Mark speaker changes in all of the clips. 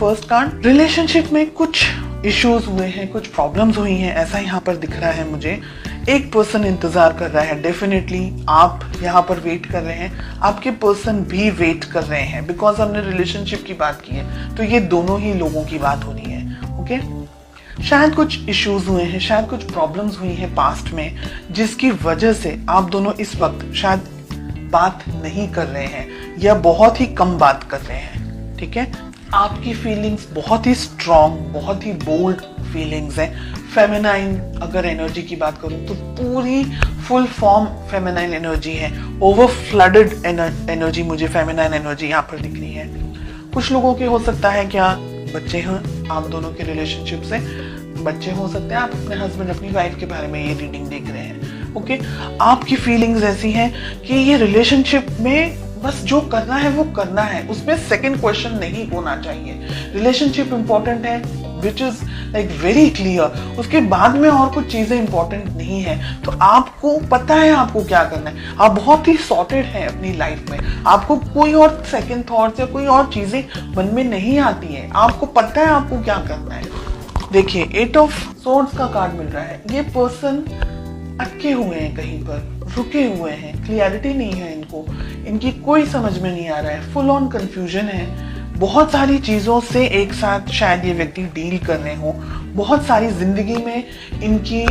Speaker 1: First card, relationship में कुछ issues हुए हैं, कुछ प्रॉब्लम्स हुई हैं, ऐसा यहाँ पर दिख रहा है मुझे। एक पर्सन इंतजार कर रहा है, डेफिनेटली आप यहाँ पर वेट कर रहे हैं, आपके पर्सन भी वेट कर रहे हैं, बिकॉज हमने रिलेशनशिप की बात की है तो ये दोनों ही लोगों की बात हो रही है। ओके, शायद कुछ इश्यूज हुए हैं, शायद कुछ प्रॉब्लम्स हुई हैं पास्ट में, जिसकी वजह से आप दोनों इस वक्त शायद बात नहीं कर रहे हैं या बहुत ही कम बात कर रहे हैं। ठीक है, आपकी फीलिंग्स बहुत ही स्ट्रॉन्ग, बहुत ही बोल्ड फीलिंग्स हैं। फेमिनाइन अगर एनर्जी की बात करूं तो पूरी फुल फॉर्म फेमिनाइन एनर्जी है, ओवर फ्लडेड एनर्जी मुझे फेमिनाइन एनर्जी यहाँ पर दिख रही है। कुछ लोगों के हो सकता है क्या बच्चे हैं आप दोनों के रिलेशनशिप से, बच्चे हो सकते हैं, आप अपने हस्बैंड अपनी वाइफ के बारे में ये रीडिंग देख रहे हैं। ओके, आपकी फीलिंग्स ऐसी हैं कि ये रिलेशनशिप में बस जो करना है वो करना है, उसमें सेकंड क्वेश्चन नहीं होना चाहिए। रिलेशनशिप इंपॉर्टेंट है, which is like very clear, उसके बाद में और कुछ चीजें इंपॉर्टेंट नहीं है। तो आपको पता है आपको क्या करना है, आप बहुत ही सॉर्टेड हैं अपनी लाइफ में, आपको कोई और सेकंड थॉट्स या कोई और चीजें मन में नहीं आती है, आपको पता है आपको क्या करना है। देखिए, 8 ऑफ सोर्ड्स का कार्ड मिल रहा है, ये पर्सन अटके हुए हैं, कहीं पर रुके हुए हैं, क्लियरिटी नहीं है इनको, इनकी कोई समझ में नहीं आ रहा है, फुल ऑन कंफ्यूजन है। बहुत सारी चीज़ों से एक साथ शायद ये व्यक्ति डील कर रहे हो, बहुत सारी जिंदगी में इनकी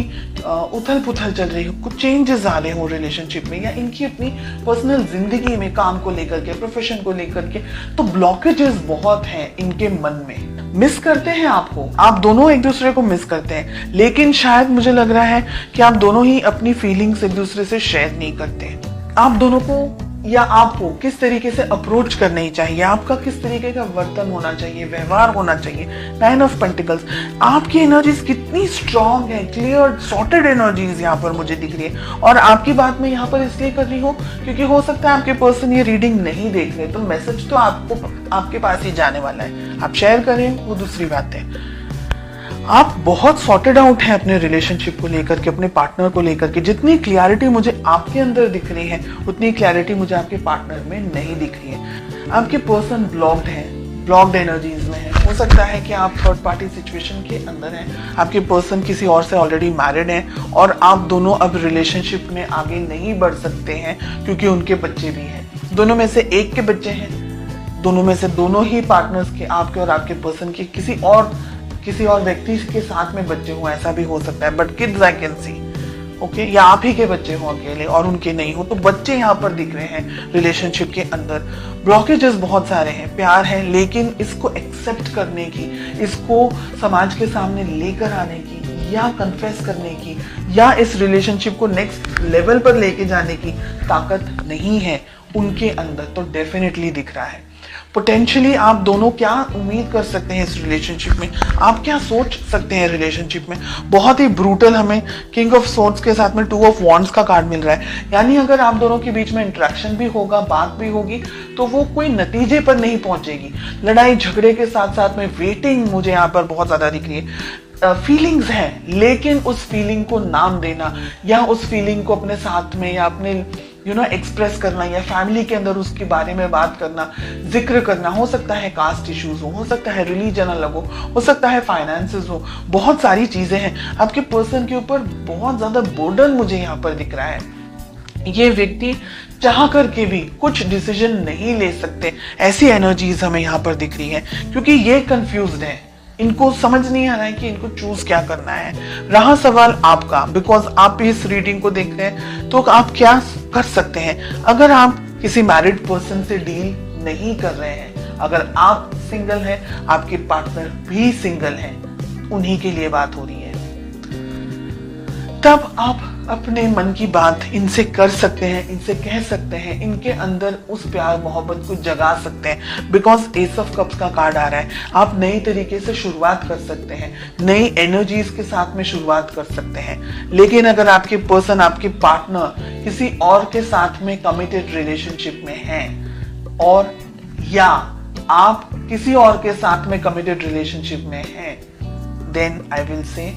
Speaker 1: उथल पुथल चल रही हो, कुछ चेंजेस आ रहे हो रिलेशनशिप में, या इनकी अपनी पर्सनल जिंदगी में काम को लेकर के, प्रोफेशन को लेकर के, तो ब्लॉकेजेस बहुत हैं इनके मन में। मिस करते हैं आपको, आप दोनों एक दूसरे को मिस करते हैं, लेकिन शायद मुझे लग रहा है कि आप दोनों ही अपनी फीलिंग्स एक दूसरे से शेयर नहीं करते। आप दोनों को या आपको किस तरीके से अप्रोच करनी चाहिए, आपका किस तरीके का वर्तन होना चाहिए, व्यवहार होना चाहिए। 9 ऑफ पेंटिकल्स, आपकी एनर्जीज कितनी स्ट्रांग है, क्लियर सॉर्टेड एनर्जीज यहाँ पर मुझे दिख रही है। और आपकी बात मैं यहाँ पर इसलिए कर रही हूँ क्योंकि हो सकता है आपके पर्सन ये रीडिंग नहीं देख रहे, तो मैसेज तो आपको आपके पास ही जाने वाला है, आप शेयर करें वो दूसरी बात है। आप बहुत सॉर्टेड आउट हैं अपने रिलेशनशिप को लेकर के, अपने पार्टनर को लेकर के। जितनी क्लैरिटी मुझे आपके अंदर दिख रही है उतनी क्लैरिटी मुझे आपके पार्टनर में नहीं दिख रही है। आपके पर्सन ब्लॉक्ड है, ब्लॉक्ड एनर्जीज में है। हो सकता है कि आप थर्ड पार्टी सिचुएशन के अंदर हैं, आपके पर्सन किसी और से ऑलरेडी मैरिड हैं और आप दोनों अब रिलेशनशिप में आगे नहीं बढ़ सकते हैं क्योंकि उनके बच्चे भी हैं। दोनों में से एक के बच्चे हैं, दोनों में से दोनों ही पार्टनर्स के, आपके और आपके पर्सन के, किसी और व्यक्ति के साथ में बच्चे हों, ऐसा भी हो सकता है, but kids I can see. Okay, या आप ही के बच्चे हों अकेले और उनके नहीं हो, तो बच्चे यहाँ पर दिख रहे हैं रिलेशनशिप के अंदर। ब्लॉकेजेस बहुत सारे हैं, प्यार है, लेकिन इसको एक्सेप्ट करने की, इसको समाज के सामने लेकर आने की या कन्फेस करने की या इस रिलेशनशिप को नेक्स्ट लेवल पर लेके जाने की ताकत नहीं है उनके अंदर। तो डेफिनेटली दिख रहा है पोटेंशियली आप दोनों क्या उम्मीद कर सकते हैं इस रिलेशनशिप में, आप क्या सोच सकते हैं रिलेशनशिप में। बहुत ही ब्रूटल हमें किंग ऑफ सोर्ड्स के साथ में 2 ऑफ वॉन्ड्स का कार्ड मिल रहा है, यानी अगर आप दोनों के बीच में इंटरेक्शन भी होगा, बात भी होगी, तो वो कोई नतीजे पर नहीं पहुंचेगी। लड़ाई झगड़े के साथ साथ में वेटिंग मुझे यहाँ पर बहुत ज्यादा दिख रही है। फीलिंग्स हैं, लेकिन उस फीलिंग को नाम देना या उस फीलिंग को अपने साथ में या अपने एक्सप्रेस करना या फैमिली के अंदर उसके बारे में बात करना, जिक्र करना, हो सकता है कास्ट इश्यूज हो सकता है रिलीजन अलग हो सकता है फाइनेंसेस हो, बहुत सारी चीजें हैं। आपके पर्सन के ऊपर बहुत ज्यादा बर्डन मुझे यहाँ पर दिख रहा है। ये व्यक्ति चाह करके भी कुछ डिसीजन नहीं ले सकते, ऐसी एनर्जीज हमें यहाँ पर दिख रही है, क्योंकि ये कंफ्यूज्ड है, इनको समझ नहीं आ रहा है कि इनको चूज क्या करना है। रहा सवाल आपका, बिकॉज आप इस रीडिंग को देख रहे हैं, तो आप क्या कर सकते हैं। अगर आप किसी मैरिड पर्सन से डील नहीं कर रहे हैं, अगर आप सिंगल हैं, आपके पार्टनर भी सिंगल हैं, उन्हीं के लिए बात हो रही है, तब आप अपने मन की बात इनसे कर सकते हैं, इनसे कह सकते हैं, इनके अंदर उस प्यार मोहब्बत को जगा सकते हैं। बिकॉज एस ऑफ कप्स का कार्ड आ रहा है, आप नई तरीके से शुरुआत कर सकते हैं, नई एनर्जीज के साथ में शुरुआत कर सकते हैं। लेकिन अगर आपके पर्सन, आपके पार्टनर किसी और के साथ में कमिटेड रिलेशनशिप में हैं, और या आप किसी और के साथ में कमिटेड रिलेशनशिप में हैं, then I will say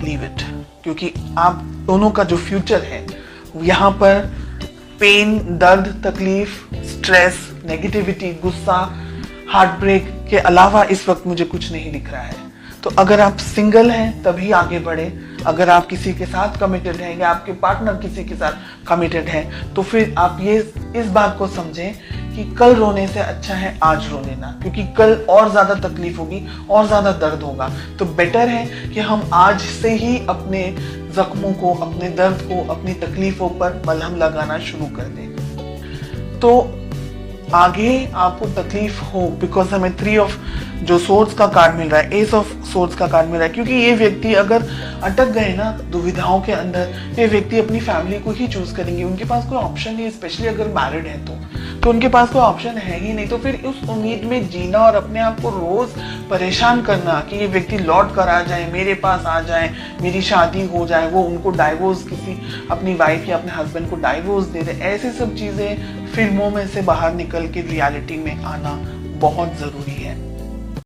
Speaker 1: leave it, क्योंकि आप दोनों का जो फ्यूचर है यहाँ पर पेन, दर्द, तकलीफ, स्ट्रेस, नेगेटिविटी, गुस्सा, हार्ट ब्रेक के अलावा इस वक्त मुझे कुछ नहीं दिख रहा है। तो अगर आप सिंगल हैं तभी आगे बढ़े, अगर आप किसी के साथ कमिटेड हैं या आपके पार्टनर किसी के साथ कमिटेड है, तो फिर आप ये इस बात को समझें कि कल रोने से अच्छा है आज रो लेना, क्योंकि कल और ज्यादा तकलीफ होगी और ज्यादा दर्द होगा। तो बेटर है कि हम आज से ही अपने जख्मों को, अपने दर्द को, अपनी तकलीफों पर मलहम लगाना शुरू कर दें। तो आगे आपको तकलीफ हो, बिकॉज हमें 3 ऑफ जो सोर्ड्स का कार्ड मिल रहा है, एस ऑफ सोर्ड्स का कार्ड मिल रहा है, क्योंकि ये व्यक्ति अगर अटक गए ना दुविधाओं के अंदर, ये व्यक्ति अपनी फैमिली को ही चूज करेंगे। उनके पास कोई ऑप्शन नहीं, स्पेशली अगर मैरिड है तो उनके पास कोई ऑप्शन है ही नहीं। तो फिर उस उम्मीद में जीना और अपने आप को रोज परेशान करना कि ये व्यक्ति लौट कर आ जाए, मेरे पास आ जाए, मेरी शादी हो जाए, वो उनको डाइवोर्स, किसी अपनी वाइफ या अपने हस्बैंड को डाइवोर्स दे दे, ऐसी सब चीजें फिल्मों में से बाहर निकल के रियलिटी में आना बहुत जरूरी है।